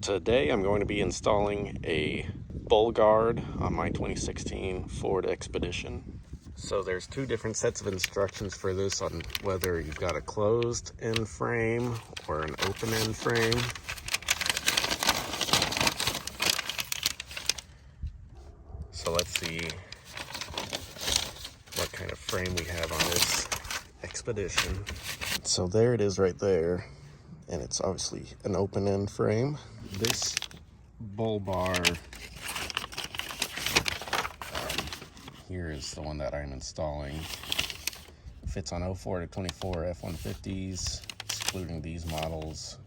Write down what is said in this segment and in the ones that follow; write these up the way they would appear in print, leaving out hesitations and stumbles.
Today I'm going to be installing a bull guard on my 2016 Ford Expedition. So there's two different sets of instructions for this on whether you've got a closed end frame or an open end frame. So let's see what kind of frame we have on this Expedition. So there it is right there, and it's obviously an open end frame. This bull bar here is the one that I'm installing. It fits on 04 to 24 F-150s, excluding these models,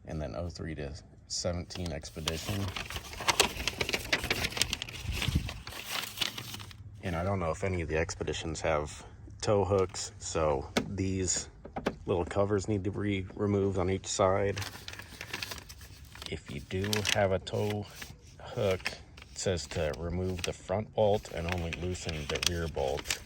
and then 03 to 17 Expedition. And I don't know if any of the Expeditions have tow hooks, so these little covers need to be removed on each side. If you do have a tow hook, it says to remove the front bolt and only loosen the rear bolt.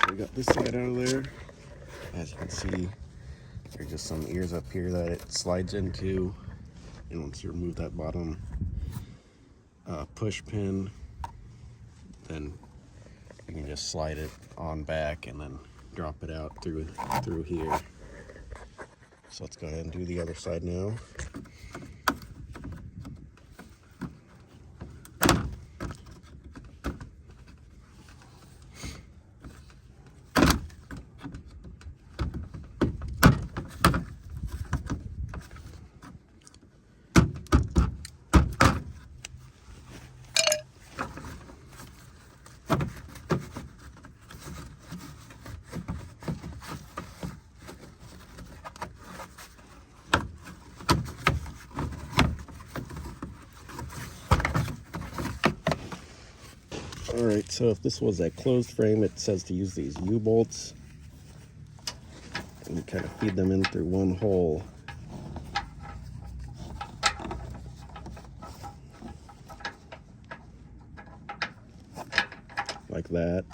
We got this side out of there. As you can see, there's just some ears up here that it slides into, and once you remove that bottom push pin, then you can just slide it on back and then drop it out through here. So let's go ahead and do the other side now. Alright, so if this was a closed frame, it says to use these U-bolts and you kind of feed them in through one hole. Like that.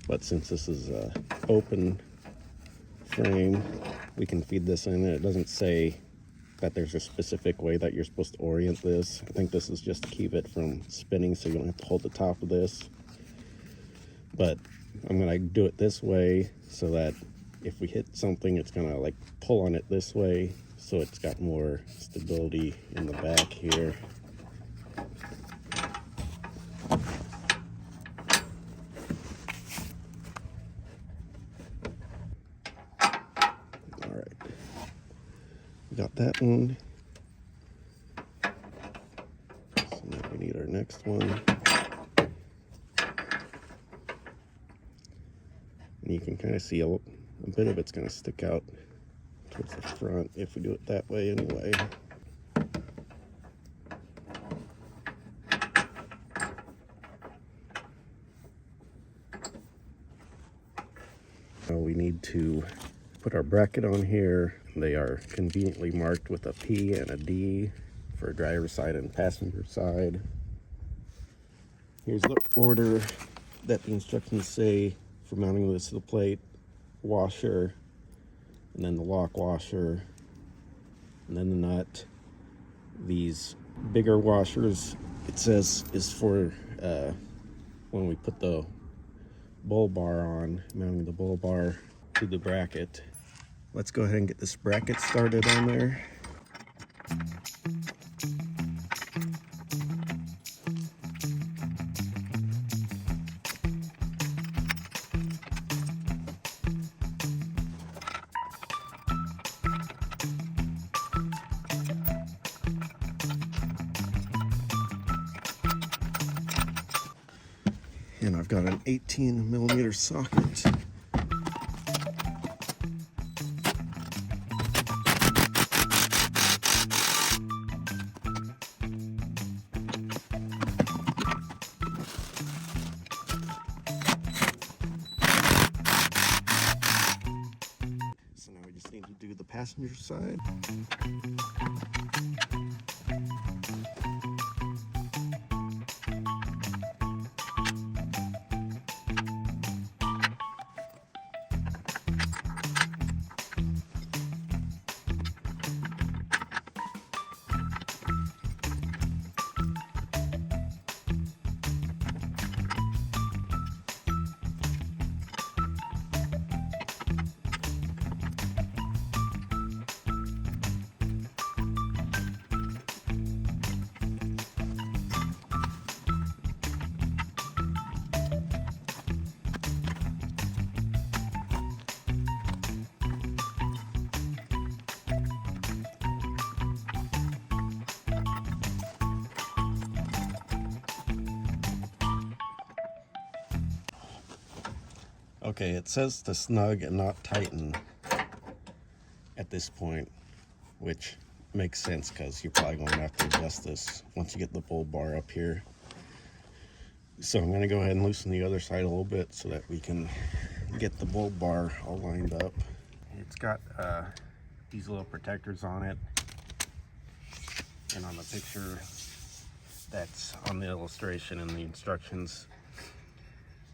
But since this is an open frame, we can feed this in, and it doesn't say that there's a specific way that you're supposed to orient this. I think this is just to keep it from spinning so you don't have to hold the top of this. But I'm gonna do it this way so that if we hit something, it's gonna like pull on it this way, so it's got more stability in the back here. Got that one. So now we need our next one. And you can kind of see a bit of it's going to stick out towards the front if we do it that way anyway. Now we need to put our bracket on here. They are conveniently marked with a P and a D for driver's side and passenger side. Here's the order that the instructions say for mounting this to the plate: washer, and then the lock washer, and then the nut. These bigger washers, it says, is for when we put the bull bar on, mounting the bull bar to the bracket. Let's go ahead and get this bracket started on there. And I've got an 18mm socket. So now we just need to do the passenger side. Okay, it says to snug and not tighten at this point, which makes sense because you're probably going to have to adjust this once you get the bull bar up here. So I'm going to go ahead and loosen the other side a little bit so that we can get the bull bar all lined up. It's got these little protectors on it, and on the picture that's on the illustration and the instructions,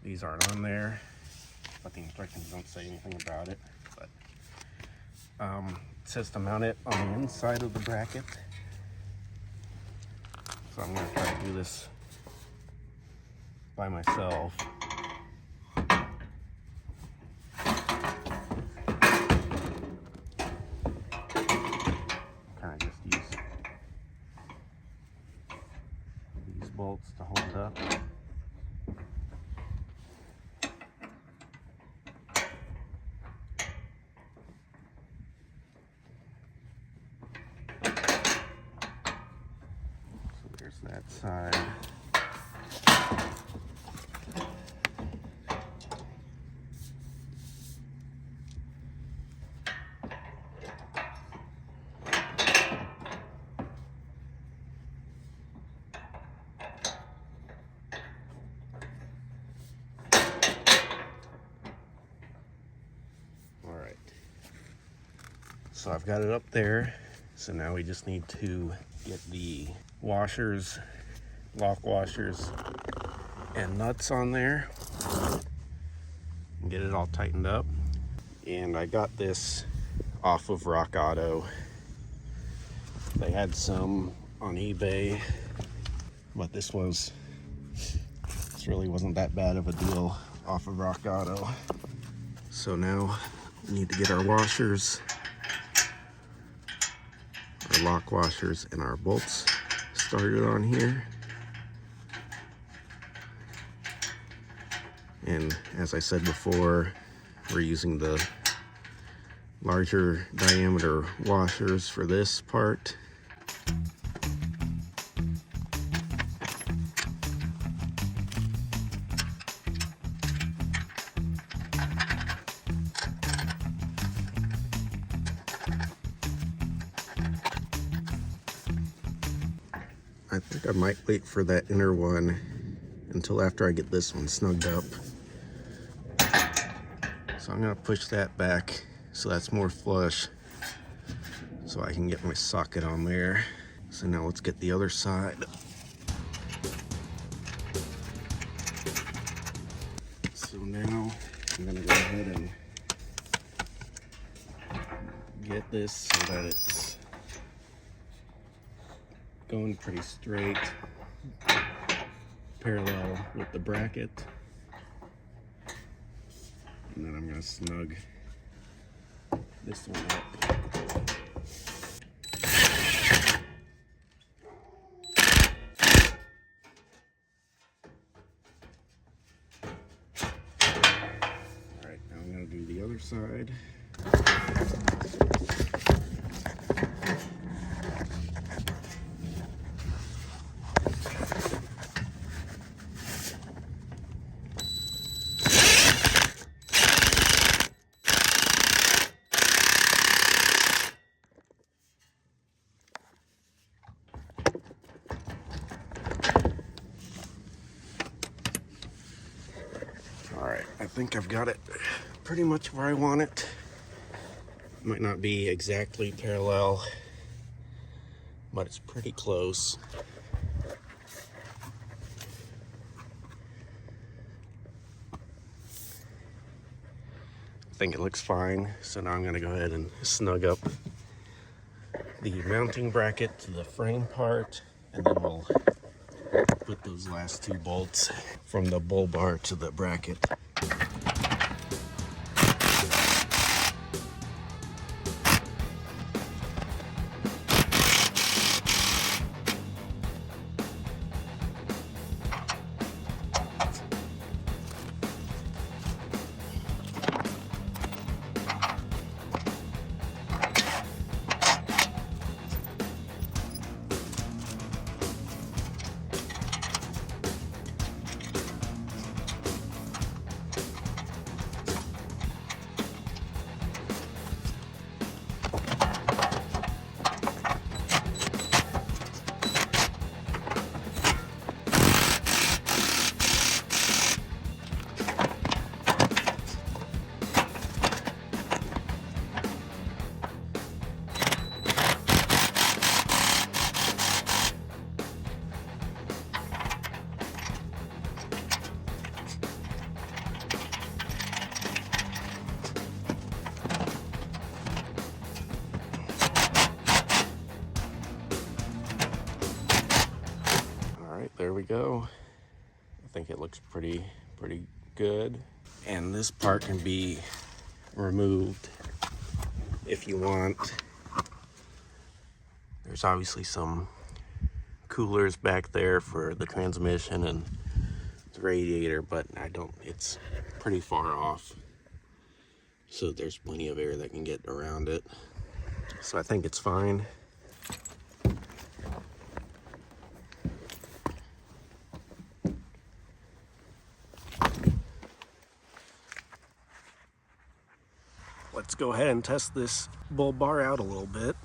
these aren't on there, but the instructions don't say anything about it. But it says to mount it on the inside of the bracket. So I'm going to try to do this by myself. Kind of just use these bolts to hold it up. There's that side. All right. So I've got it up there. So now we just need to get the washers, lock washers, and nuts on there and get it all tightened up. And I got this off of Rock Auto. They had some on eBay, but this really wasn't that bad of a deal off of Rock Auto. So now we need to get our washers, our lock washers, and our bolts started on here. And as I said before, we're using the larger diameter washers for this part. I think I might wait for that inner one until after I get this one snugged up. So I'm gonna push that back so that's more flush, so I can get my socket on there. So now let's get the other side. So now I'm gonna go ahead and get this so that it's going pretty straight, parallel with the bracket. And then I'm going to snug this one up. Alright, now I'm going to do the other side. think I've got it pretty much where I want it. Might not be exactly parallel, but it's pretty close. I think it looks fine. So now I'm gonna go ahead and snug up the mounting bracket to the frame part, and then we'll put those last 2 bolts from the bull bar to the bracket. There we go. I think it looks pretty good. And this part can be removed if you want. There's obviously some coolers back there for the transmission and the radiator, but it's pretty far off. So there's plenty of air that can get around it. So I think it's fine. Let's go ahead and test this bull bar out a little bit.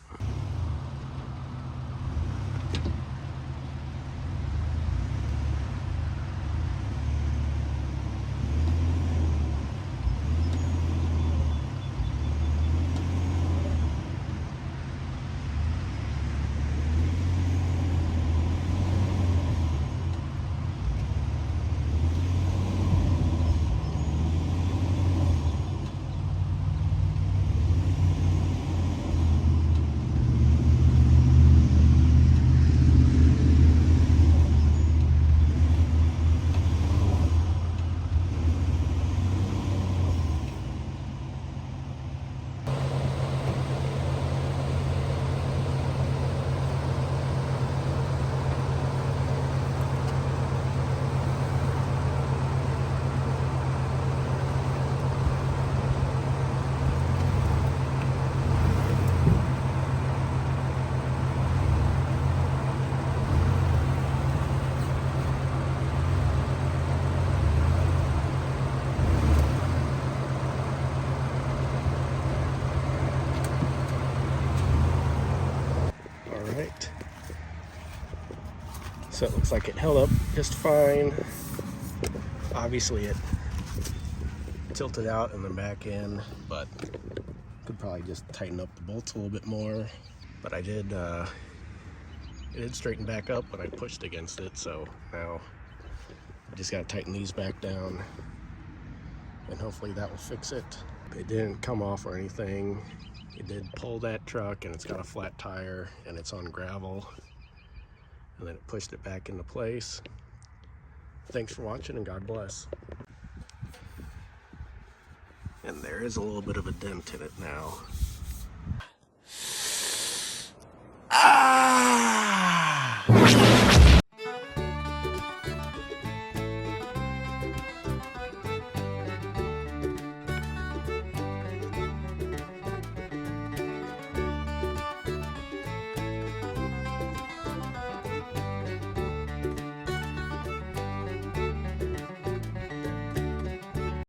So it looks like it held up just fine. Obviously it tilted out in the back end, but could probably just tighten up the bolts a little bit more. But it did straighten back up when I pushed against it, so now I just gotta tighten these back down and hopefully that will fix it. It didn't come off or anything. It did pull that truck, and it's got a flat tire and it's on gravel. And then it pushed it back into place. Thanks for watching, and God bless. And there is a little bit of a dent in it now.